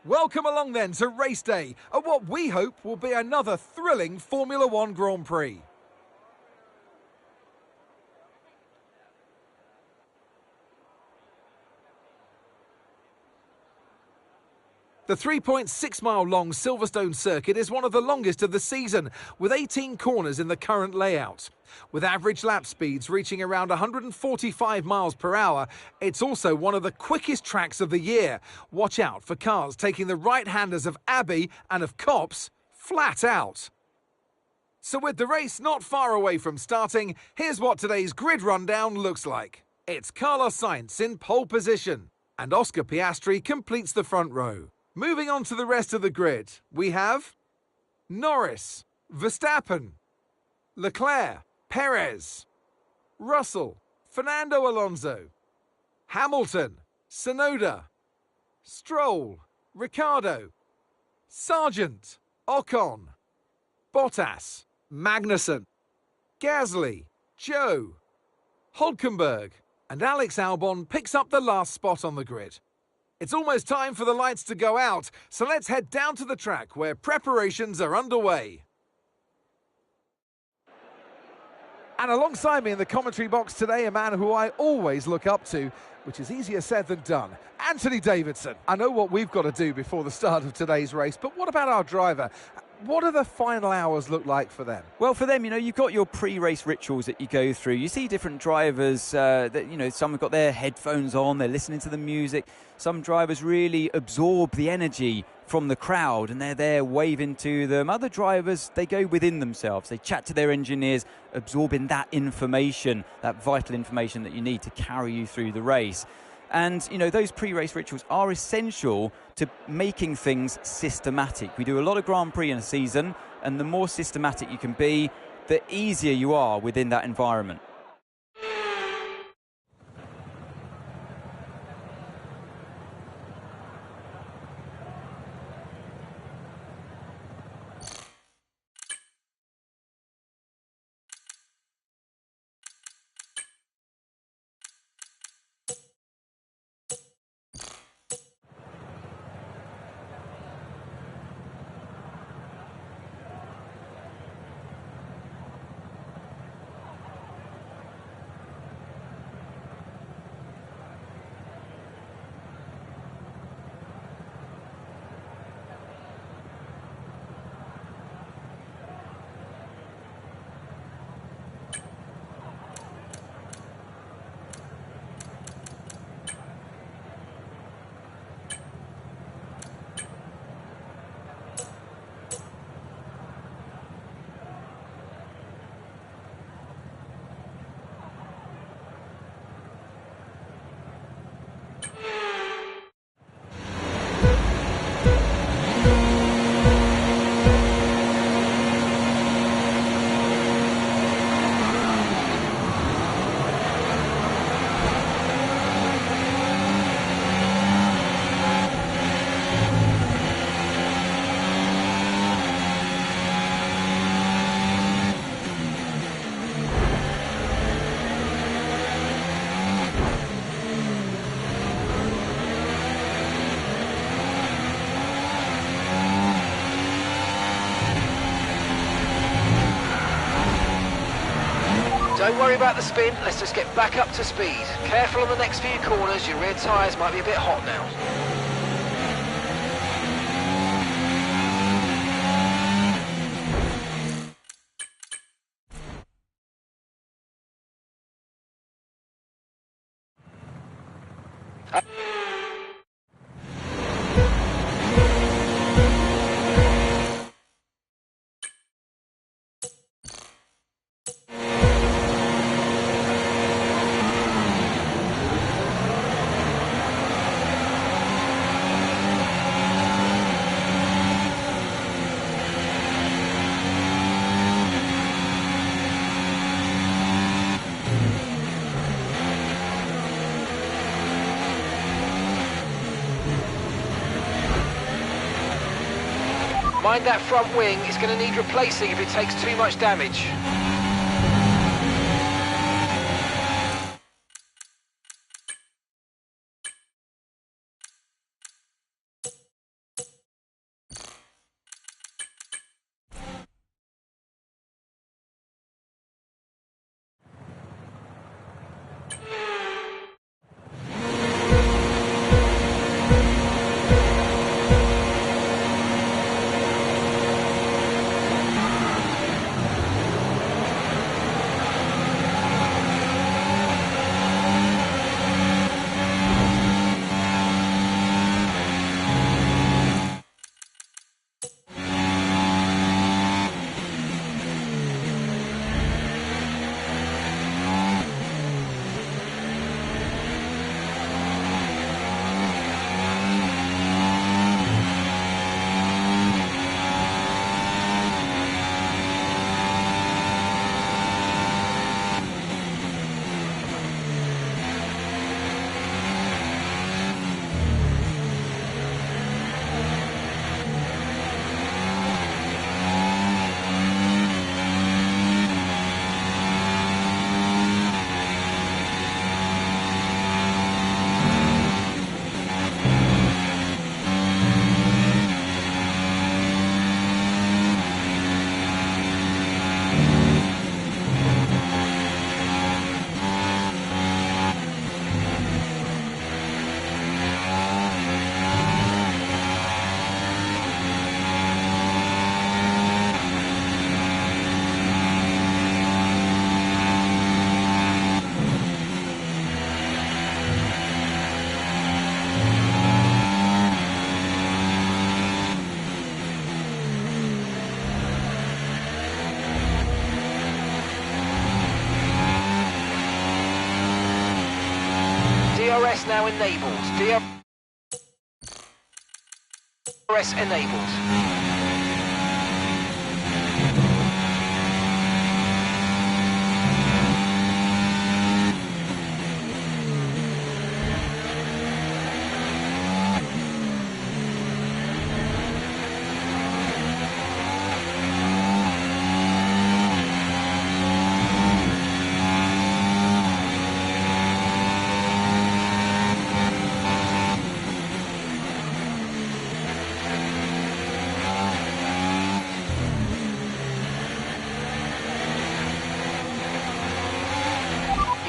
Welcome along then to race day at what we hope will be another thrilling Formula One Grand Prix. The 3.6-mile-long Silverstone circuit is one of the longest of the season, with 18 corners in the current layout. With average lap speeds reaching around 145 miles per hour, it's also one of the quickest tracks of the year. Watch out for cars taking the right-handers of Abbey and of Copse flat out. So with the race not far away from starting, here's what today's grid rundown looks like. It's Carlos Sainz in pole position, and Oscar Piastri completes the front row. Moving on to the rest of the grid, we have Norris, Verstappen, Leclerc, Perez, Russell, Fernando Alonso, Hamilton, Tsunoda, Stroll, Ricciardo, Sargent, Ocon, Bottas, Magnussen, Gasly, Joe, Hülkenberg, and Alex Albon picks up the last spot on the grid. It's almost time for the lights to go out, so let's head down to the track where preparations are underway. And alongside me in the commentary box today, a man who I always look up to, which is easier said than done, Anthony Davidson. I know what we've got to do before the start of today's race, but what about our driver? What do the final hours look like for them? Well, for them, you've got your pre-race rituals that you go through. You see different drivers some have got their headphones on, they're listening to the music. Some drivers really absorb the energy from the crowd and they're there waving to them. Other drivers, they go within themselves. They chat to their engineers, absorbing that information, that vital information that you need to carry you through the race. And, those pre-race rituals are essential to making things systematic. We do a lot of Grand Prix in a season, and the more systematic you can be, the easier you are within that environment. Don't worry about the spin, let's just get back up to speed. Careful on the next few corners, your rear tyres might be a bit hot now. Mind that front wing, it's going to need replacing if it takes too much damage. DRS now enabled. DRS enabled.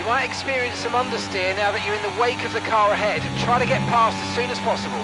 You might experience some understeer now that you're in the wake of the car ahead. Try to get past as soon as possible.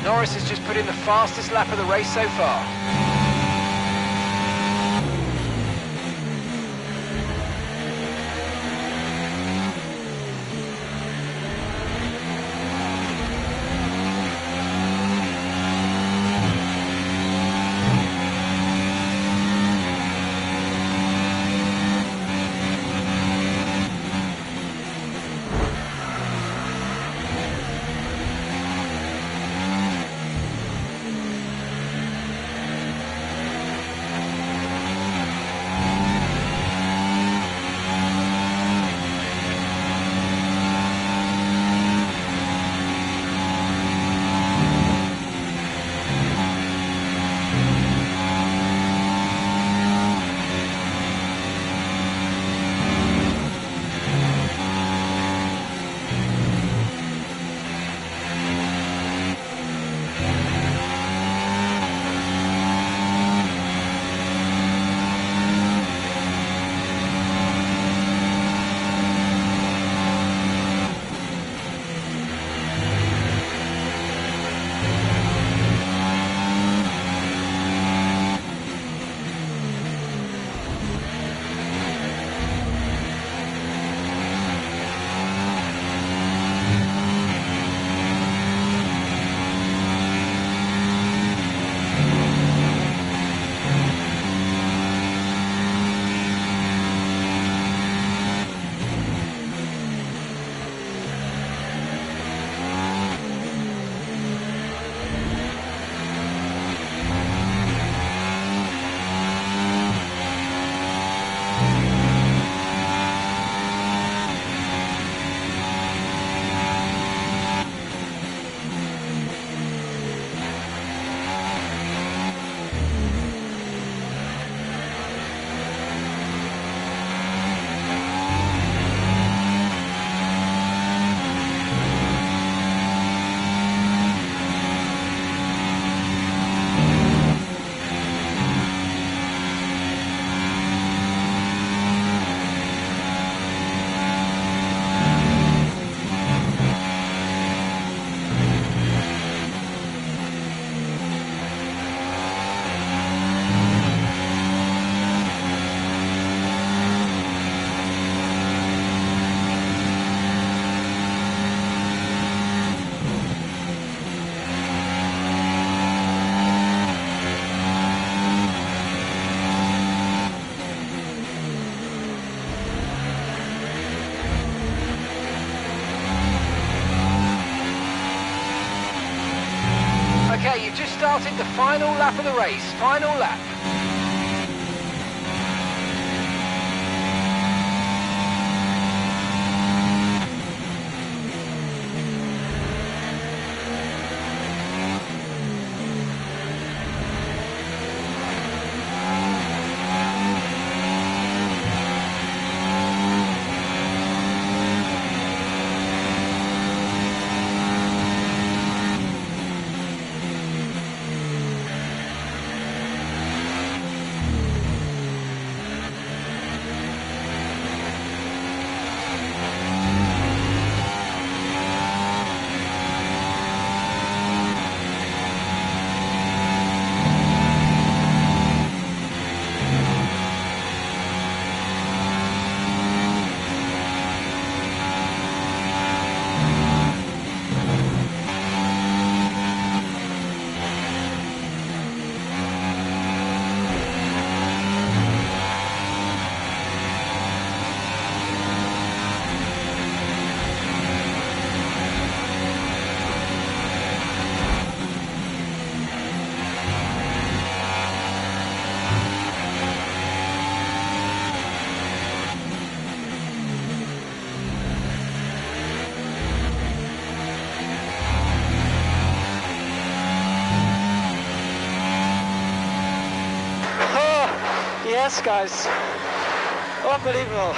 Norris has just put in the fastest lap of the race so far. Okay, you've just started the final lap of the race. Final lap. best, guys. Unbelievable.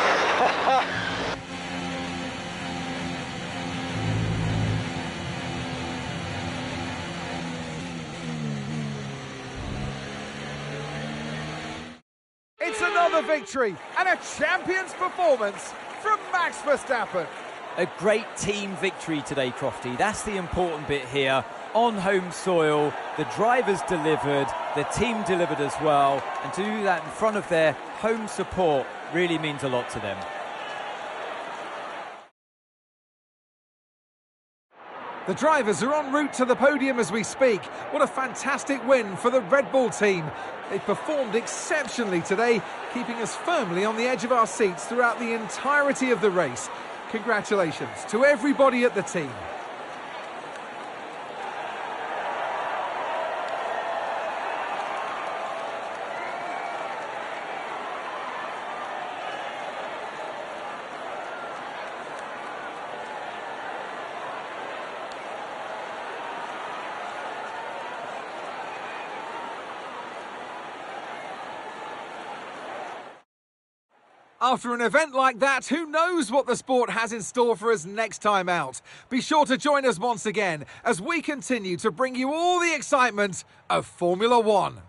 It's another victory and a champion's performance from Max Verstappen. A great team victory today, Crofty. That's the important bit here. On home soil, the drivers delivered, the team delivered as well, and to do that in front of their home support really means a lot to them. The drivers are en route to the podium as we speak. What a fantastic win for the Red Bull team. They performed exceptionally today, keeping us firmly on the edge of our seats throughout the entirety of the race. Congratulations to everybody at the team. After an event like that, who knows what the sport has in store for us next time out? Be sure to join us once again as we continue to bring you all the excitement of Formula One.